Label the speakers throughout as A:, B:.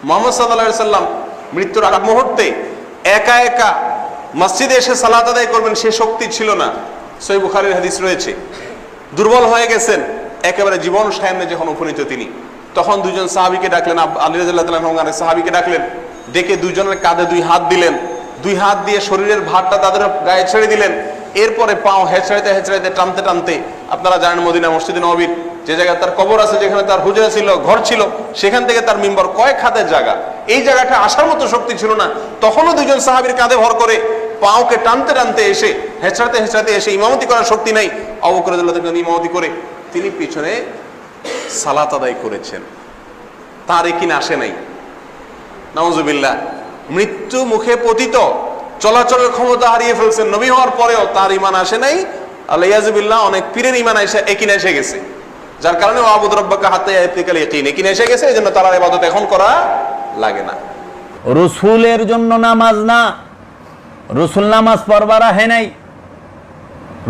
A: মুহাম্মদ সাল্লাল্লাহু আলাইহি সাল্লাম মৃত্যুর আগ মুহূর্তে একা একা মসজিদে এসে সালাত আদায় করবেন সে শক্তি ছিল না। সহিহ বুখারীর হাদিস রয়েছে। দুর্বল হয়ে গেছেন, একেবারে জীবন সায়ান্নে যখন উপনীত তিনি, তখন দুজন সাহাবীকে ডাকলেন, আলী রাদিয়াল্লাহু তাআলা আনহু আরেক সাহাবীকে ডাকলেন, ডেকে দুজনের কাঁধে দুই হাত দিলেন, দুই হাত দিয়ে শরীরের ভারটা তাদের গায়ে ছেড়ে দিলেন। এরপরে পাও হেঁচড়াইতে হেঁচড়াইতে টানতে টানতে, আপনারা জানেন মদিনা মসজিদে নববীর যে জায়গায় তার কবর আছে, যেখানে তার হুজরা ছিল, ঘর ছিল, সেখান থেকে তার মিম্বর কয়েক হাতের জায়গা, এই জায়গাটা আসার মতো শক্তি ছিল না। তখনও দুজন সাহাবীর কাঁধে ভর করে পাওকে টানতে টানতে এসে, হেঁচড়াতে হেঁচড়াতে এসে, ইমামতি করার শক্তি নাই, আবু বকর রাদিয়াল্লাহু তাআলা ইমামতি করে তিনি পিছনে সালাত আদায় করেছেন। তার একিন আসে নাই। নাউজুবিল্লাহ, মৃত্যু মুখে পতিত, চলাচলের ক্ষমতা হারিয়ে ফেলছেন, নবী হওয়ার পরেও তার ঈমান আসে নাই। আল্লাহ অনেক পীরের ঈমান একিন এসে গেছে, যার কারণে ওয়াবুদ রাব্বাকা হাত্তা ইয়াতিকাল ইয়াকিন, একিন এসে গেছে, এজন্য তার ইবাদত এখন করা লাগে না।
B: রসুলের জন্য নামাজ না, রসুল নামাজ পড়বার আহে নাই,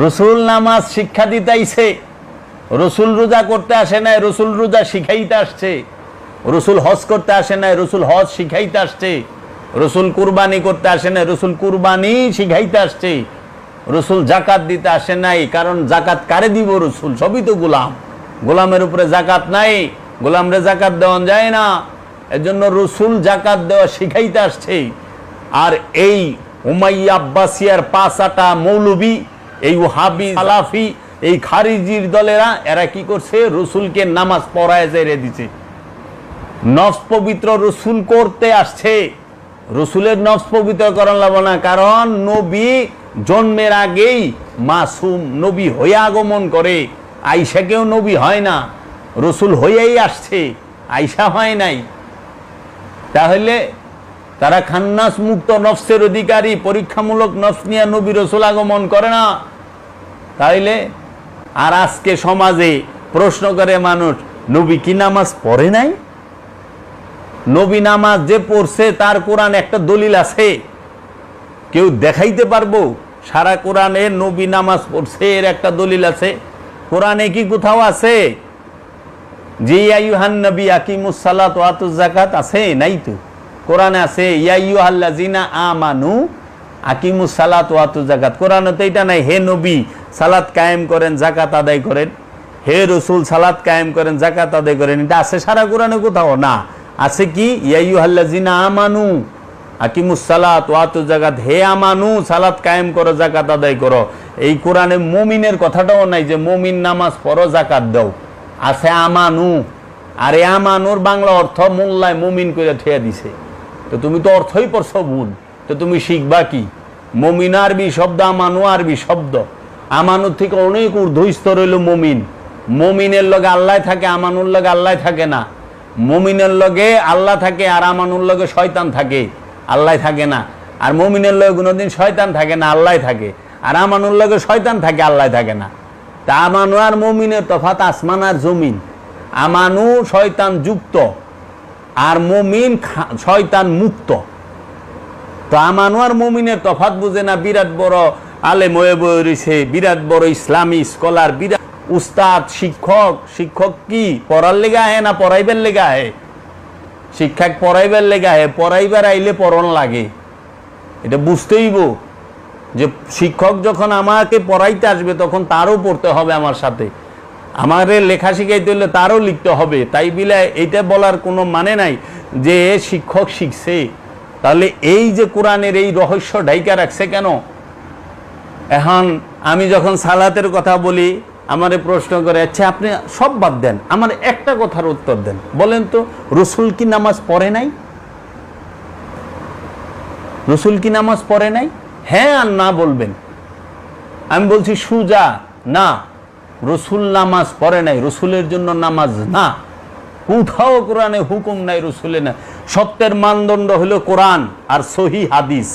B: রসুল নামাজ শিক্ষা দিতেইছে, রসুল রোজা করতে আসে নাই, রসুল রোজা শিখাইতে আসছে, রসুল হজ করতে আসে নাই, রসুল হজ শিখাইতে আসছে, রসুল কুরবানি করতে আসে নাই, রসুল কুরবানি শিখাইতে আসছে, রসুল জাকাত দিতে আসে নাই, কারণ জাকাত কারে দিব? রসুল সবই তো গোলাম, গোলামের উপরে জাকাত নাই, গোলামরে জাকাত দেওয়া যায় না, এজন্য রসুল জাকাত দেওয়া শিখাইতে আসছে। আর এই উমাইয়া আব্বাসিয়ার পাঁচাটা মৌলবী, এই ওহাবি সালাফি, এই খারিজির দলেরা, এরা কি করছে? রসুলকে নামাজ পড়ায় জেরে দিছে। নফস পবিত্র রসুল করতে আসছে, রসুলের নফস পবিত্র করান লাগবে না, কারণ নবী জন্মের আগেই মাসুম, নবী হয়ে আগমন করে। আয়েশাকেও নবী হয় না, রসুল হয়েই আসছে, আয়েশা হয় নাই। তাহলে তারা খান্নাস মুক্ত নফসের অধিকারী, পরীক্ষামূলক নফস নিয়ে নবী রসুল আগমন করে না। তাইলে আর আজকে সমাজে প্রশ্ন করে মানুষ, নবী কি নামাজ পড়ে নাই? নবী নামাজ যে পড়ছে তার কোরআন একটা দলিল আছে? কেউ দেখাইতে পারবো সারা কোরআনে নবী নামাজ পড়ছে এর একটা দলিল আছে? কোরআনে কি কোথাও আছে যে ইয়া আইয়ুহান নবী আকিমুস সালাত ওয়া আতুজ যাকাত? আছে? নাই তো। কোরআনে আছে ইয়া আইয়ুহাল্লাযিনা আমানু আকিমুস সালাত ওয়া আতুজ যাকাত। কোরআনে তো এটা নাই, হে নবী সালাত কায়েম করেন, যাকাত আদায় করেন, হে রাসূল সালাত কায়েম করেন, যাকাত আদায় করেন। এটা আছে সারা কোরআনে কোথাও? না। আছে কি? ইয়া আইয়ুহাল্লাযিনা আমানু আকিমুস সালাত ওয়া আতুজ যাকাত, হে আমানু সালাত কায়েম করো, যাকাত আদায় করো। এই কোরআনে মুমিনের কথাটাও নাই যে মুমিন নামাজ পড়ো, যাকাত দাও। আছে আমানু। আর এই আমানুর বাংলা অর্থ মোল্লায় মুমিন করে ঠেয়া দিছে। তো তুমি তো অর্থই পড়ছো ভুল, তো তুমি শিখবা কি? মুমিন আরবি শব্দ, আমানু আরবি শব্দ। আমানুর থেকে অনেক ঊর্ধ্বস্তর হইল মুমিন। মুমিনের লগে আল্লাহ থাকে, আমানুর লগে আল্লাহ থাকে না। মুমিনের লগে আল্লাহ থাকে আর আমানুর লগে শয়তান থাকে, আল্লাহ থাকে না। আর মুমিনের লগে কোনোদিন শয়তান থাকে না, আল্লাহ থাকে। আর আমানুর লগে শয়তান থাকে, আল্লাহ থাকে না। তা আমানু আর মুমিনের তফাৎ আসমান আর জমিন। আমানু শয়তান যুক্ত আর মুমিন শয়তান মুক্ত। তো আমানু আর মুমিনের তফাৎ বুঝে না। বিরাট বড় আলেম হয়ে বয়ে রয়েছে, বিরাট বড় ইসলামী স্কলার, বিরাট উস্তাদ, শিক্ষক। শিক্ষক কি পড়ার লেগে আহে না পড়াইবার লেগে আহে? শিক্ষক পড়াইবার লেগে আহে, পড়াইবার আইলে পড়ন লাগে। এটা বুঝতেইব যে শিক্ষক যখন আমাকে পড়াইতে আসবে তখন তারও পড়তে হবে আমার সাথে, আমারে লেখা শিখাইতে হলে তারও লিখতে হবে। তাই বিলে এইটা বলার কোনো মানে নাই যে শিক্ষক শিখছে। তাহলে এই যে কোরআনের এই রহস্য ঢাইকা রাখছে কেন? এখন আমি যখন সালাতের কথা বলি, আমারে প্রশ্ন করে, আচ্ছা আপনি সব বাদ দেন, আমার একটা কথার উত্তর দেন, বলেন তো রসুল কি নামাজ পড়ে নাই? রসুল কি নামাজ পড়ে নাই? হ্যাঁ আর না বলবেন। আমি বলছি সুজা না, রসুল নামাজ পড়ে নাই, রসুলের জন্য নামাজ না। কোথাও কোরআনে হুকুম নাই রসুলে না। সত্যের মানদণ্ড হলো কোরআন আর সহি হাদিস।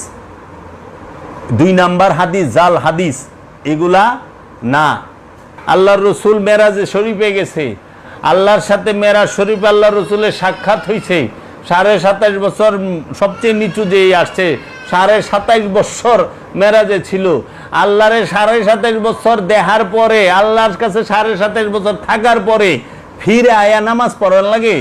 B: 2 নাম্বার হাদিস, জাল হাদিস, এগুলা না। আল্লাহর রসুল মেরাজে শরীফে গেছে, আল্লাহর সাথে মেরাজ শরীফ আল্লাহ রসুলের সাক্ষাৎ হয়েছে। 27.5 বছর সবচেয়ে নিচু যেই আসছে, 27.5 বছর মেরাজে ছিল। আল্লাহরে 27.5 বছর দেখার পরে, আল্লাহর কাছে 27.5 বছর থাকার পরে ফিরে আয়া নামাজ পড়ার লাগে?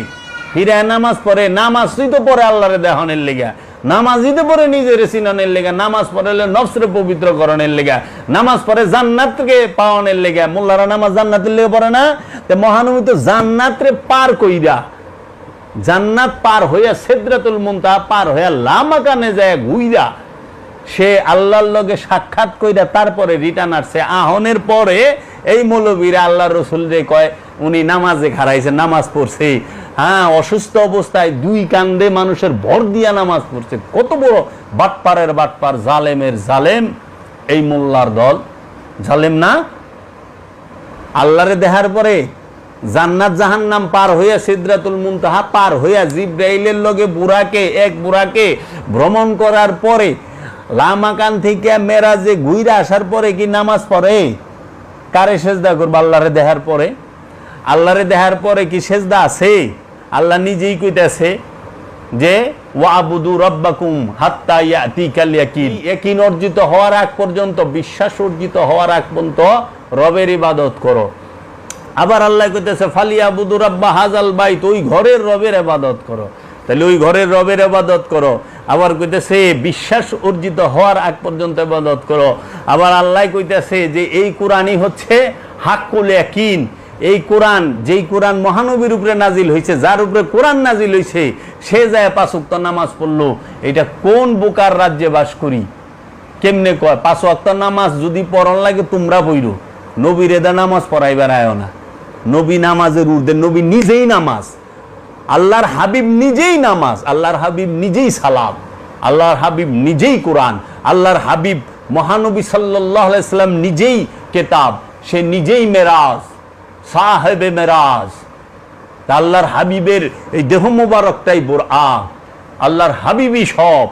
B: ফিরে নামাজ পড়ে, নামাজই তো পড়ে আল্লাহরে দেহনের লেগা, নামাজই তো পড়ে নিজের চিনানের লেগা, নামাজ পড়ে নফসরে পবিত্রকরণের লেগা, নামাজ পড়ে জান্নাতকে পাওয়ানোর লেগা। মোল্লারা নামাজ জান্নাতের লেগে পড়ে না? তো মহানবী তো জান্নাতরে পার কইরা, জান্নাত পার হইয়া সিদরাতুল মুনতাহা পার হইয়া লামাকানে যায় ঘুইরা সে আল্লাহর লগে সাক্ষাৎ কইরা তারপরে রিটার্ন আসছে। আহনের পরে এই মৌলবীরা আল্লাহ রসুল যে কয় উনি নামাজে খারাইছে, নামাজ পড়ছে, হ্যাঁ অসুস্থ অবস্থায় দুই কান্দে মানুষের ভর দিয়া নামাজ পড়ছে। কত বড় বাটপারের বাটপার, জালেমের জালেম এই মোল্লার দল, জালেম না? আল্লাহরে দেখার পরে জান্নাত জাহান্নাম পার হইয়া সিদরাতুল মুনতাহা পার হইয়া জিব্রাইলের লগে এক বুড়াকে ভ্রমণ করার পরে লামাকান থেকে মেরাজে ঘুইরা আসার পরে কি নামাজ পড়ে? কারে সেজদা করবে? আল্লাহরে দেখার পরে। আল্লাহরে দেখার পরে কি সেজদা আছে? আল্লাহ নিজেই কইতাছে যে ওয়াবুদু রাব্বাকুম হাত্তা ইয়াতিকাল ইয়াকিন, ইয়াকিন অর্জিত হওয়ার আগ পর্যন্ত, বিশ্বাস অর্জিত হওয়ার আগ পর্যন্ত রবের ইবাদত করো। আবার আল্লাহ কইতেছে ফালিয়াবুদু রাব্বা হাযাল বাইত, ওই ঘরের রবের ইবাদত করো। তাহলে ওই ঘরের রবের ইবাদত করো। আবার কইতেছে বিশ্বাস অর্জিত হওয়ার আগ পর্যন্ত ইবাদত করো। আবার আল্লাহ কইতেছে যে এই কোরআনই হচ্ছে হাক্কুল ইয়াকিন। এই কোরআন, যেই কোরআন মহানবীর উপরে নাজিল হয়েছে, যার উপরে কোরআন নাজিল হয়েছে, সে যায় 5 ওয়াক্ত নামাজ পড়লো। এটা কোন বোকার রাজ্যে বাস করি? কেমনে কয় 5 ওয়াক্ত নামাজ যদি পড়ন লাগে তোমরা পড়ো, নবীর এদা নামাজ পড়াইবার আয় না। নবী নামাজের ঊর্ধ্বে, নবী নিজেই নামাজ, আল্লাহর হাবিব নিজেই নামাজ, আল্লাহর হাবিব নিজেই সালাম, আল্লাহর হাবিব নিজেই কোরআন, আল্লাহর হাবিব মহানবী সাল্লাল্লাহু আলাইহি সাল্লাম নিজেই কিতাব, সে নিজেই মেরাজ, সাহেবে মেরাজ। আল্লাহর হাবিবের এই দেহ মোবারকটাই বোরআন, আল্লাহর হাবিবই সব।